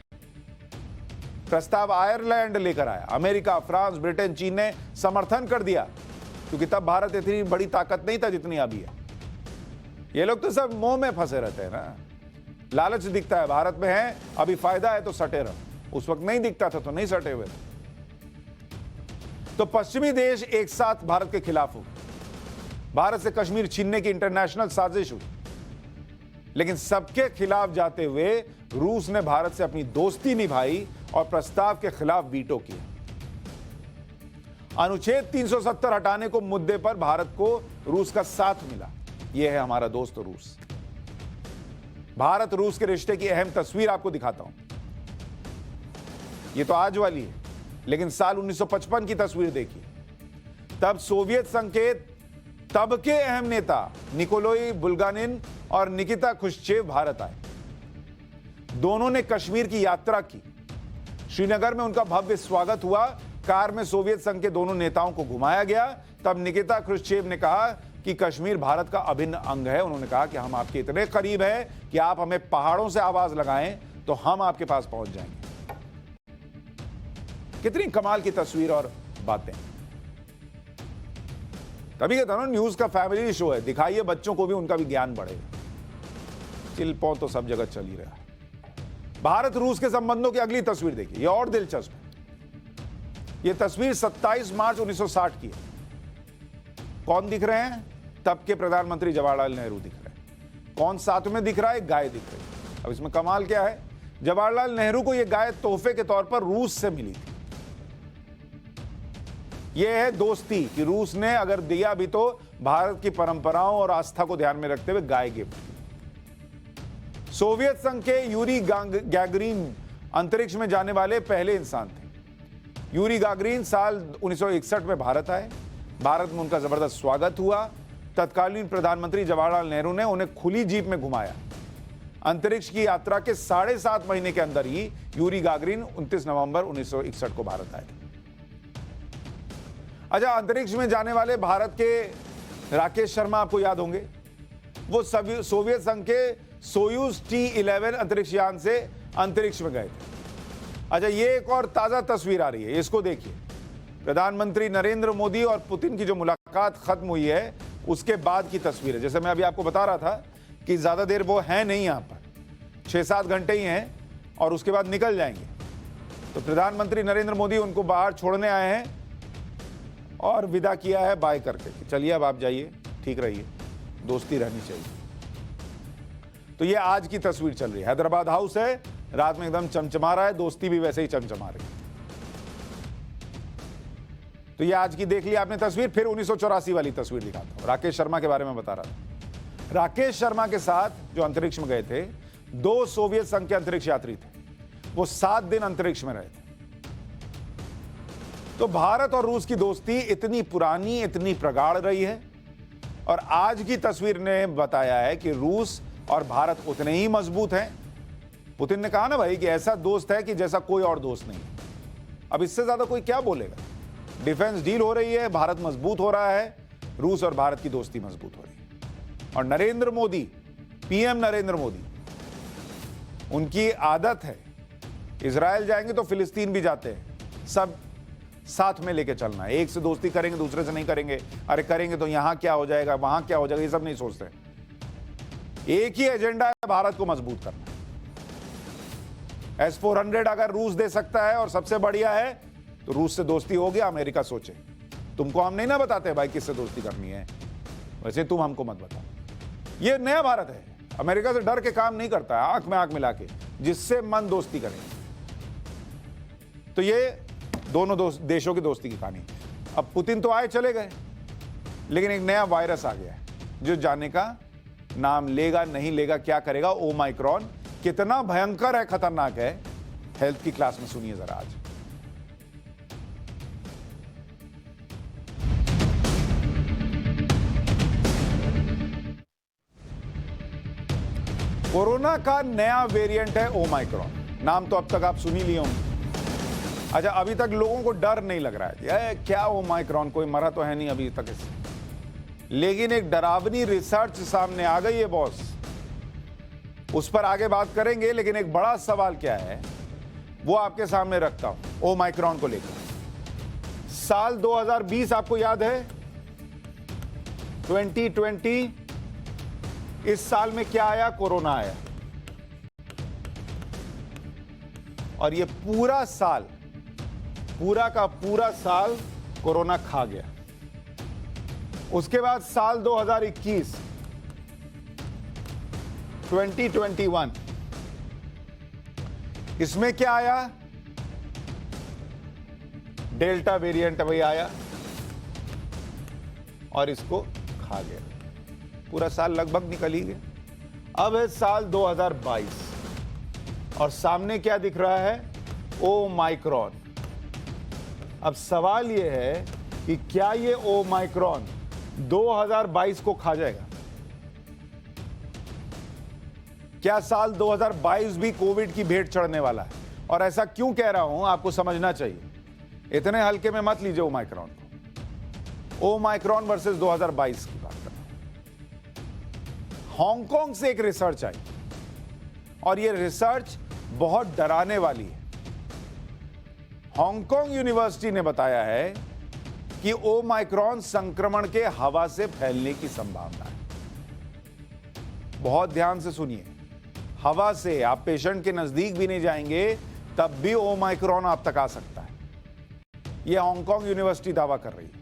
प्रस्ताव आयरलैंड लेकर आया। अमेरिका, फ्रांस, ब्रिटेन, चीन ने समर्थन कर दिया क्योंकि तब भारत इतनी बड़ी ताकत नहीं था जितनी अभी है। ये लोग तो सब मोह में फंसे रहते हैं ना, लालच दिखता है भारत में है, अभी फायदा है तो सटे रहो। उस वक्त नहीं दिखता था तो नहीं सटे हुए थे। तो पश्चिमी देश एक साथ भारत के खिलाफ हो, भारत से कश्मीर छीनने की इंटरनेशनल साजिश हुई। लेकिन सबके खिलाफ जाते हुए रूस ने भारत से अपनी दोस्ती निभाई और प्रस्ताव के खिलाफ वीटो किया। अनुच्छेद 370 हटाने को मुद्दे पर भारत को रूस का साथ मिला। यह है हमारा दोस्त रूस। भारत रूस के रिश्ते की अहम तस्वीर आपको दिखाता हूं। यह तो आज वाली है, लेकिन साल 1955 की तस्वीर देखिए। तब सोवियत संघ के तब के अहम नेता निकोलाई बुल्गानिन और निकिता खुश्चेव भारत आए। दोनों ने कश्मीर की यात्रा की। श्रीनगर में उनका भव्य स्वागत हुआ। कार में सोवियत संघ के दोनों नेताओं को घुमाया गया। तब निकिता खुश्चेव ने कहा कि कश्मीर भारत का अभिन्न अंग है। उन्होंने कहा कि हम आपके इतने करीब हैं कि आप हमें पहाड़ों से आवाज लगाएं तो हम आपके पास पहुंच जाएंगे। कितनी कमाल की तस्वीर और बातें। तभी कहता हूं न्यूज का फैमिली शो है, दिखाइए बच्चों को भी, उनका भी ज्ञान बढ़ेगा। चिलपौ तो सब जगह चल ही रहा है। भारत रूस के संबंधों की अगली तस्वीर देखिए, यह और दिलचस्प है। यह तस्वीर 27 मार्च 1960 की है। कौन दिख रहे हैं? तब के प्रधानमंत्री जवाहरलाल नेहरू दिख रहे हैं। कौन साथ में दिख रहा है? गाय दिख रही है। अब इसमें कमाल क्या है, जवाहरलाल नेहरू को यह गाय तोहफे के तौर पर रूस से मिली थी। यह है दोस्ती कि रूस ने अगर दिया भी तो भारत की परंपराओं और आस्था को ध्यान में रखते हुए गाय गिफ्ट की। सोवियत संघ के यूरी गैगरिन अंतरिक्ष में जाने वाले पहले इंसान थे। यूरी गैगरिन साल 1961 में भारत आए। भारत में उनका जबरदस्त स्वागत हुआ। तत्कालीन प्रधानमंत्री जवाहरलाल नेहरू ने उन्हें खुली जीप में घुमाया। अंतरिक्ष की यात्रा के 7.5 महीने के अंदर ही यूरी गैगरिन 29 नवंबर 1961 को भारत आए थे। अच्छा, अंतरिक्ष में जाने वाले भारत के राकेश शर्मा आपको याद होंगे। वो सभी सोवियत संघ के सोयूज T-11 अंतरिक्ष यान से अंतरिक्ष में गए थे। अच्छा, ये एक और ताजा तस्वीर आ रही है, इसको देखिए। प्रधानमंत्री नरेंद्र मोदी और पुतिन की जो मुलाकात खत्म हुई है उसके बाद की तस्वीर है। जैसे मैं अभी आपको बता रहा था कि ज्यादा देर वो है नहीं, यहां पर 6-7 घंटे ही हैं और उसके बाद निकल जाएंगे। तो प्रधानमंत्री नरेंद्र मोदी उनको बाहर छोड़ने आए हैं और विदा किया है बाय करके कि चलिए अब आप जाइए, ठीक रहिए। दोस्ती रहनी चाहिए। तो ये आज की तस्वीर चल रही है, हैदराबाद हाउस है, रात में एकदम चमचमा रहा है, दोस्ती भी वैसे ही चमचमा रही है। तो ये आज की देख ली आपने तस्वीर। फिर 1984 वाली तस्वीर दिखाता हूं, राकेश शर्मा के बारे में बता रहा था। राकेश शर्मा के साथ जो अंतरिक्ष में गए थे, 2 सोवियत संघ के अंतरिक्ष यात्री थे, वो 7 दिन अंतरिक्ष में रहे थे। तो भारत और रूस की दोस्ती इतनी पुरानी, इतनी प्रगाढ़ रही है, और आज की तस्वीर ने बताया है कि रूस और भारत उतने ही मजबूत हैं। पुतिन ने कहा ना भाई कि ऐसा दोस्त है कि जैसा कोई और दोस्त नहीं। अब इससे ज्यादा कोई क्या बोलेगा। डिफेंस डील हो रही है, भारत मजबूत हो रहा है, रूस और भारत की दोस्ती मजबूत हो रही है। और नरेंद्र मोदी, पीएम नरेंद्र मोदी, उनकी आदत है, इजराइल जाएंगे तो फिलिस्तीन भी जाते हैं, सब साथ में लेके चलना है। एक से दोस्ती करेंगे, दूसरे से नहीं करेंगे, अरे करेंगे तो यहां क्या हो जाएगा, वहां क्या हो जाएगा, ये सब नहीं सोचते। एक ही एजेंडा है, भारत को मजबूत करना। S-400 अगर रूस दे सकता है और सबसे बढ़िया है, तो रूस से दोस्ती होगी, अमेरिका सोचे। तुमको हम नहीं ना बताते भाई किससे दोस्ती करनी है, वैसे तुम हमको मत बताओ। ये नया भारत है, अमेरिका से डर के काम नहीं करता है, आंख में आंख मिला के, जिससे मन दोस्ती करे। तो ये दोनों देशों की दोस्ती की कहानी। अब पुतिन तो आए चले गए, लेकिन एक नया वायरस आ गया है, जो जाने का नाम लेगा नहीं लेगा, क्या करेगा। ओमाइक्रॉन कितना भयंकर है, खतरनाक है, हेल्थ की क्लास में सुनिए जरा आज। कोरोना का नया वेरिएंट है ओमाइक्रॉन। नाम तो अब तक आप सुन ही लिए होंगे। अच्छा, अभी तक लोगों को डर नहीं लग रहा है ये क्या ओमाइक्रॉन, कोई मरा तो है नहीं अभी तक इससे। लेकिन एक डरावनी रिसर्च सामने आ गई है बॉस, उस पर आगे बात करेंगे। लेकिन एक बड़ा सवाल क्या है वो आपके सामने रखता हूं ओमाइक्रॉन को लेकर। साल 2020 आपको याद है, 2020, इस साल में क्या आया, कोरोना आया, और ये पूरा साल, पूरा का पूरा साल कोरोना खा गया। उसके बाद साल 2021, 2021, इसमें क्या आया, डेल्टा वेरिएंट वही आया और इसको खा गया। पूरा साल लगभग निकल ही गया। अब है साल 2022 और सामने क्या दिख रहा है, ओमाइक्रॉन। अब सवाल यह है कि क्या ये ओमाइक्रॉन 2022 को खा जाएगा? क्या साल 2022 भी कोविड की भेंट चढ़ने वाला है? और ऐसा क्यों कह रहा हूं आपको समझना चाहिए, इतने हल्के में मत लीजिए ओमाइक्रॉन को। ओमाइक्रॉन वर्सेस 2022 की बात कर रहा हूं। हांगकांग से एक रिसर्च आई और यह रिसर्च बहुत डराने वाली है। हांगकांग यूनिवर्सिटी ने बताया है कि ओमाइक्रॉन संक्रमण के हवा से फैलने की संभावना है। बहुत ध्यान से सुनिए, हवा से, आप पेशेंट के नजदीक भी नहीं जाएंगे तब भी ओमाइक्रॉन आप तक आ सकता है। यह हांगकांग यूनिवर्सिटी दावा कर रही है।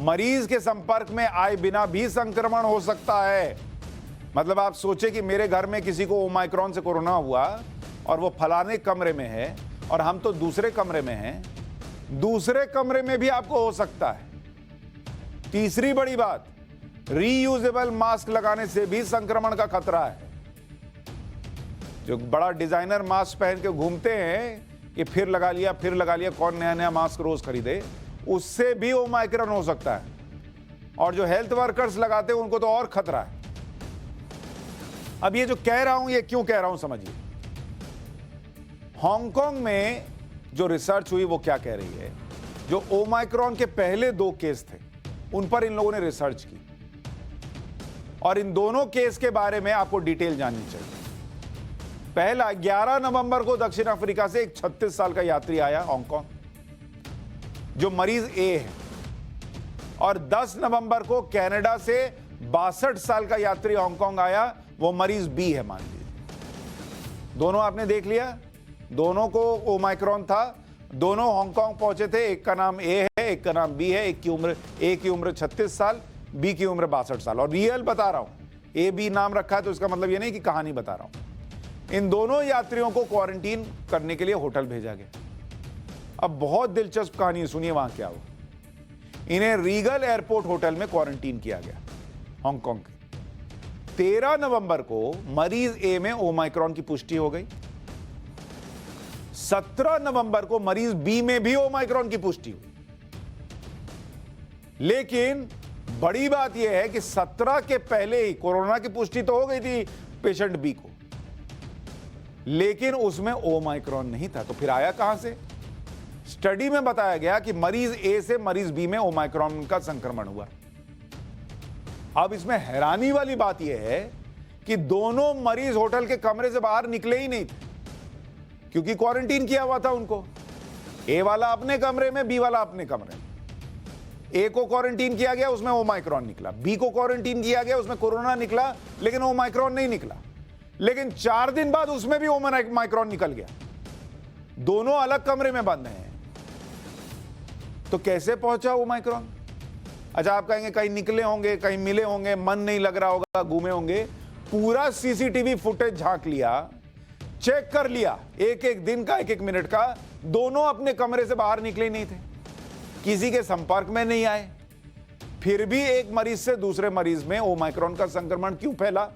मरीज के संपर्क में आए बिना भी संक्रमण हो सकता है। मतलब आप सोचे कि मेरे घर में किसी को ओमाइक्रॉन से कोरोना हुआ और वो फलाने कमरे में है और हम तो दूसरे कमरे में हैं, दूसरे कमरे में भी आपको हो सकता है। तीसरी बड़ी बात, रीयूजेबल मास्क लगाने से भी संक्रमण का खतरा है। जो बड़ा डिजाइनर मास्क पहन के घूमते हैं कि फिर लगा लिया, कौन नया नया मास्क रोज खरीदे, उससे भी ओमाइक्रॉन हो सकता है। और जो हेल्थ वर्कर्स लगाते हैं उनको तो और खतरा है। अब ये जो कह रहा हूं, ये क्यों कह रहा हूं समझिए। हांगकांग में जो रिसर्च हुई वो क्या कह रही है, जो ओमाइक्रॉन के पहले 2 केस थे उन पर इन लोगों ने रिसर्च की और इन दोनों केस के बारे में आपको डिटेल जाननी चाहिए। पहला, 11 नवंबर को दक्षिण अफ्रीका से एक 36 साल का यात्री आया हांगकांग, जो मरीज ए है, और 10 नवंबर को कनाडा से 62 साल का यात्री हांगकांग आया, वो मरीज बी है मान लीजिए। दोनों आपने देख लिया, दोनों को ओमाइक्रॉन था, दोनों हांगकांग पहुंचे थे। एक का नाम ए है, एक का नाम बी है। एक की उम्र 36 साल, बी की उम्र 62 साल। और रियल बता रहा हूं, ए बी नाम रखा है तो इसका मतलब ये नहीं कि कहानी बता रहा हूं। इन दोनों यात्रियों को क्वारंटीन करने के लिए होटल भेजा गया। अब बहुत दिलचस्प कहानी सुनिए वहां क्या हुआ। इन्हें रीगल एयरपोर्ट होटल में क्वारंटीन किया गया हांगकांग के। 13 नवंबर को मरीज ए में ओमाइक्रॉन की पुष्टि हो गई। 17 नवंबर को मरीज बी में भी ओमाइक्रॉन की पुष्टि हुई। लेकिन बड़ी बात यह है कि 17 के पहले ही कोरोना की पुष्टि तो हो गई थी पेशेंट बी को, लेकिन उसमें ओमाइक्रॉन नहीं था। तो फिर आया कहां से? स्टडी में बताया गया कि मरीज ए से मरीज बी में ओमाइक्रॉन का संक्रमण हुआ। अब इसमें हैरानी वाली बात यह है कि दोनों मरीज होटल के कमरे से बाहर निकले ही नहीं थे, क्योंकि क्वारंटीन किया हुआ था उनको। ए वाला अपने कमरे में, बी वाला अपने कमरे में। ए को क्वारंटीन किया गया, उसमें ओमाइक्रॉन निकला। बी को क्वारंटीन किया गया, उसमें कोरोना निकला, लेकिन ओमाइक्रॉन नहीं निकला। लेकिन 4 दिन बाद उसमें भी ओमाइक्रॉन निकल गया। दोनों अलग कमरे में बंद हैं। तो कैसे पहुंचा ओमाइक्रॉन? अच्छा, आप कहेंगे कहीं निकले होंगे, कहीं मिले होंगे, मन नहीं लग रहा होगा, घूमे होंगे। पूरा सीसीटीवी फुटेज झांक लिया, चेक कर लिया, एक एक दिन का, एक एक मिनट का। दोनों अपने कमरे से बाहर निकले नहीं थे, किसी के संपर्क में नहीं आए। फिर भी एक मरीज से दूसरे मरीज में ओमाइक्रॉन का संक्रमण क्यों फैला?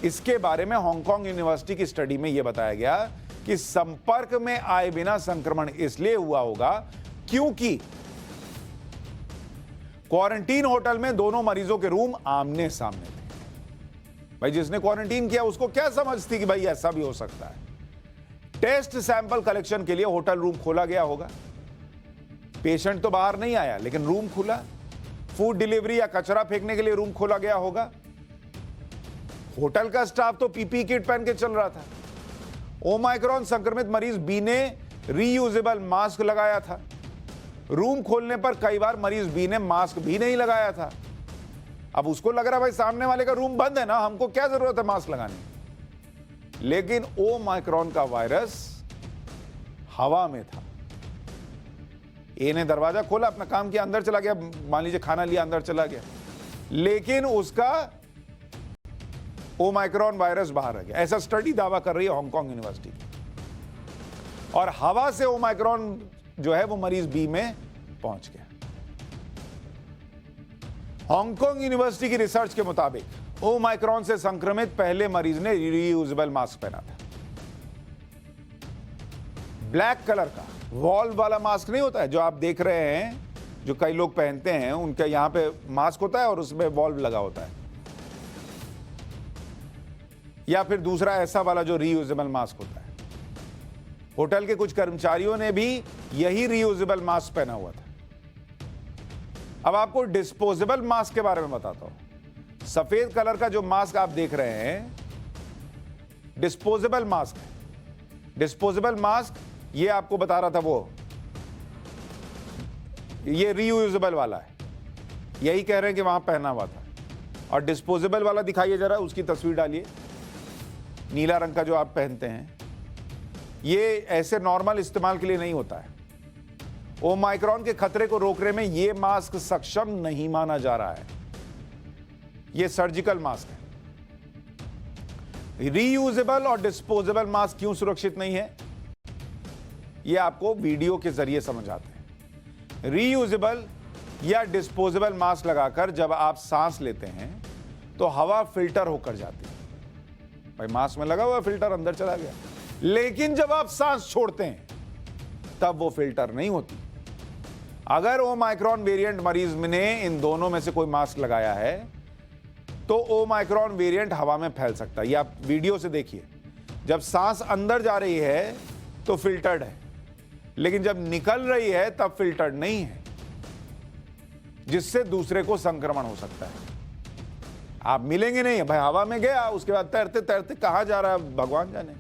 इसके बारे में हांगकांग यूनिवर्सिटी की स्टडी में यह बताया गया कि संपर्क में आए बिना संक्रमण इसलिए हुआ होगा क्योंकि क्वारंटीन होटल में दोनों मरीजों के रूम आमने सामने थे। भाई, जिसने क्वारंटीन किया उसको क्या समझ थी कि भाई ऐसा भी हो सकता है? टेस्ट सैंपल कलेक्शन के लिए होटल रूम खोला गया होगा। पेशेंट तो बाहर नहीं आया, लेकिन रूम खुला। फूड डिलीवरी या कचरा फेंकने के लिए रूम खोला गया होगा। होटल का स्टाफ तो पीपी किट पहन के चल रहा था। ओमाइक्रॉन संक्रमित मरीज बी ने रीयूजेबल मास्क लगाया था। रूम खोलने पर कई बार मरीज बी ने मास्क भी नहीं लगाया था। अब उसको लग रहा भाई सामने वाले का रूम बंद है ना, हमको क्या जरूरत है मास्क लगाने की। लेकिन ओमाइक्रॉन का वायरस हवा में था। ए ने दरवाजा खोला, अपना काम किया, अंदर चला गया, मान लीजिए खाना लिया, अंदर चला गया, लेकिन उसका ओमाइक्रॉन वायरस बाहर आ गया। ऐसा स्टडी दावा कर रही है हांगकांग यूनिवर्सिटी की। और हवा से ओमाइक्रॉन जो है वो मरीज बी में पहुंच गया। हांगकांग यूनिवर्सिटी की रिसर्च के मुताबिक ओमाइक्रॉन से संक्रमित पहले मरीज ने रीयूजेबल मास्क पहना था। ब्लैक कलर का वॉल्व वाला मास्क नहीं होता है जो आप देख रहे हैं, जो कई लोग पहनते हैं, उनके यहां पे मास्क होता है और उसमें वॉल्व लगा होता है। या फिर दूसरा ऐसा वाला जो रीयूजेबल मास्क होता है। होटल के कुछ कर्मचारियों ने भी यही रीयूजेबल मास्क पहना हुआ था। अब आपको डिस्पोजेबल मास्क के बारे में बताता हूं। सफेद कलर का जो मास्क आप देख रहे हैं, डिस्पोजेबल मास्क है। डिस्पोजेबल मास्क ये आपको बता रहा था वो, ये रीयूजेबल वाला है। यही कह रहे हैं कि वहां पहना हुआ था। और डिस्पोजेबल वाला दिखाइए जरा, उसकी तस्वीर डालिए। नीला रंग का जो आप पहनते हैं, ये ऐसे नॉर्मल इस्तेमाल के लिए नहीं होता है। ओमाइक्रॉन के खतरे को रोकने में यह मास्क सक्षम नहीं माना जा रहा है। यह सर्जिकल मास्क है। रीयूजेबल और डिस्पोजेबल मास्क क्यों सुरक्षित नहीं है, यह आपको वीडियो के जरिए समझाते हैं। रीयूजेबल या डिस्पोजेबल मास्क लगाकर जब आप सांस लेते हैं तो हवा फिल्टर होकर जाती है। भाई, मास्क में लगा हुआ फिल्टर अंदर चला गया, लेकिन जब आप सांस छोड़ते हैं तब वो फिल्टर नहीं होती। अगर ओमाइक्रॉन वेरिएंट मरीज ने इन दोनों में से कोई मास्क लगाया है तो ओमाइक्रॉन वेरिएंट हवा में फैल सकता है। ये आप वीडियो से देखिए। जब सांस अंदर जा रही है तो फिल्टर्ड है, लेकिन जब निकल रही है तब फिल्टर्ड नहीं है, जिससे दूसरे को संक्रमण हो सकता है। आप मिलेंगे नहीं, भाई हवा में गया, उसके बाद तैरते तैरते कहां जा रहा है भगवान जाने,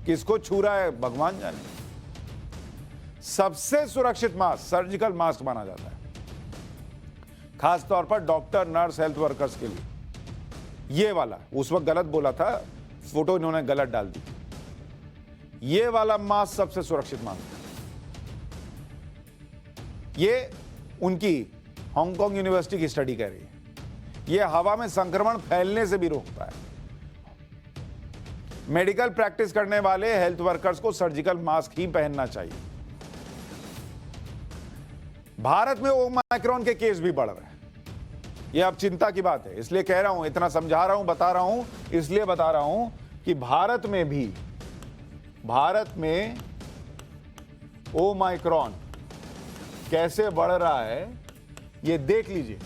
किसको छू रहा है भगवान जाने। सबसे सुरक्षित मास्क सर्जिकल मास्क माना जाता है, खास तौर पर डॉक्टर, नर्स, हेल्थ वर्कर्स के लिए। ये वाला उस वक्त गलत बोला था, फोटो इन्होंने गलत डाल दी। ये वाला मास्क सबसे सुरक्षित मास्क है। ये उनकी हांगकांग यूनिवर्सिटी की स्टडी कह रही है। यह हवा में संक्रमण फैलने से भी रोकता है। मेडिकल प्रैक्टिस करने वाले हेल्थ वर्कर्स को सर्जिकल मास्क ही पहनना चाहिए। भारत में ओमाइक्रॉन के केस भी बढ़ रहे हैं। यह अब चिंता की बात है, इसलिए कह रहा हूं, इतना समझा रहा हूं, बता रहा हूं, इसलिए बता रहा हूं कि भारत में ओमाइक्रॉन कैसे बढ़ रहा है ये देख लीजिए।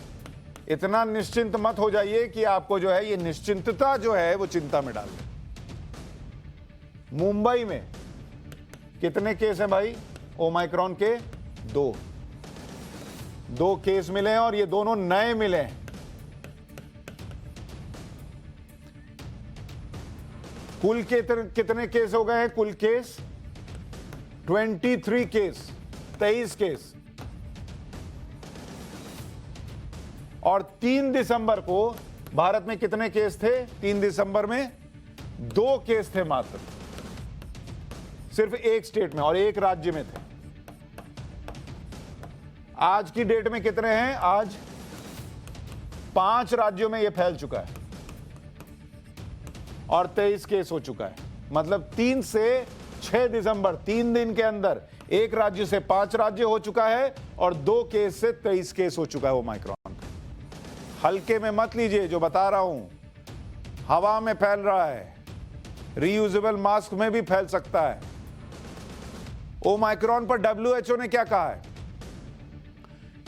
इतना निश्चिंत मत हो जाइए कि आपको जो है ये निश्चिंतता जो है वो चिंता में डाल दे। मुंबई में कितने केस हैं भाई ओमाइक्रॉन के? दो केस मिले हैं और ये दोनों नए मिले हैं। कुल कितने केस हो गए हैं? कुल केस 23 केस, 23 केस। और 3 दिसंबर को भारत में कितने केस थे? 3 दिसंबर में 2 केस थे मात्र, सिर्फ एक स्टेट में और एक राज्य में थे। आज की डेट में कितने हैं? आज 5 राज्यों में यह फैल चुका है और 23 केस हो चुका है। मतलब 3 से 6 दिसंबर 3 दिन के अंदर एक राज्य से 5 राज्य हो चुका है और 2 केस से 23 केस हो चुका है ओमाइक्रॉन का। हल्के में मत लीजिए जो बता रहा हूं। हवा में फैल रहा है, रीयूजेबल मास्क में भी फैल सकता है। ओमाइक्रॉन पर WHO ने क्या कहा है?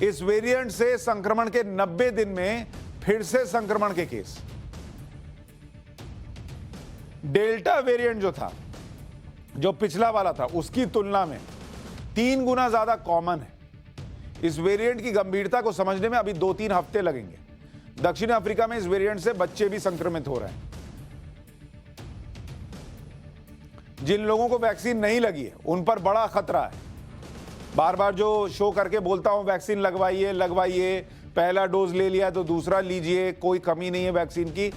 इस वेरिएंट से संक्रमण के 90 दिन में फिर से संक्रमण के केस, डेल्टा वेरिएंट जो था, जो पिछला वाला था, उसकी तुलना में 3 गुना ज्यादा कॉमन है। इस वेरिएंट की गंभीरता को समझने में अभी 2-3 हफ्ते लगेंगे। दक्षिण अफ्रीका में इस वेरिएंट से बच्चे भी संक्रमित हो रहे हैं। जिन लोगों को वैक्सीन नहीं लगी है उन पर बड़ा खतरा है। बार बार जो शो करके बोलता हूं वैक्सीन लगवाइए, पहला डोज ले लिया तो दूसरा लीजिए, कोई कमी नहीं है वैक्सीन की।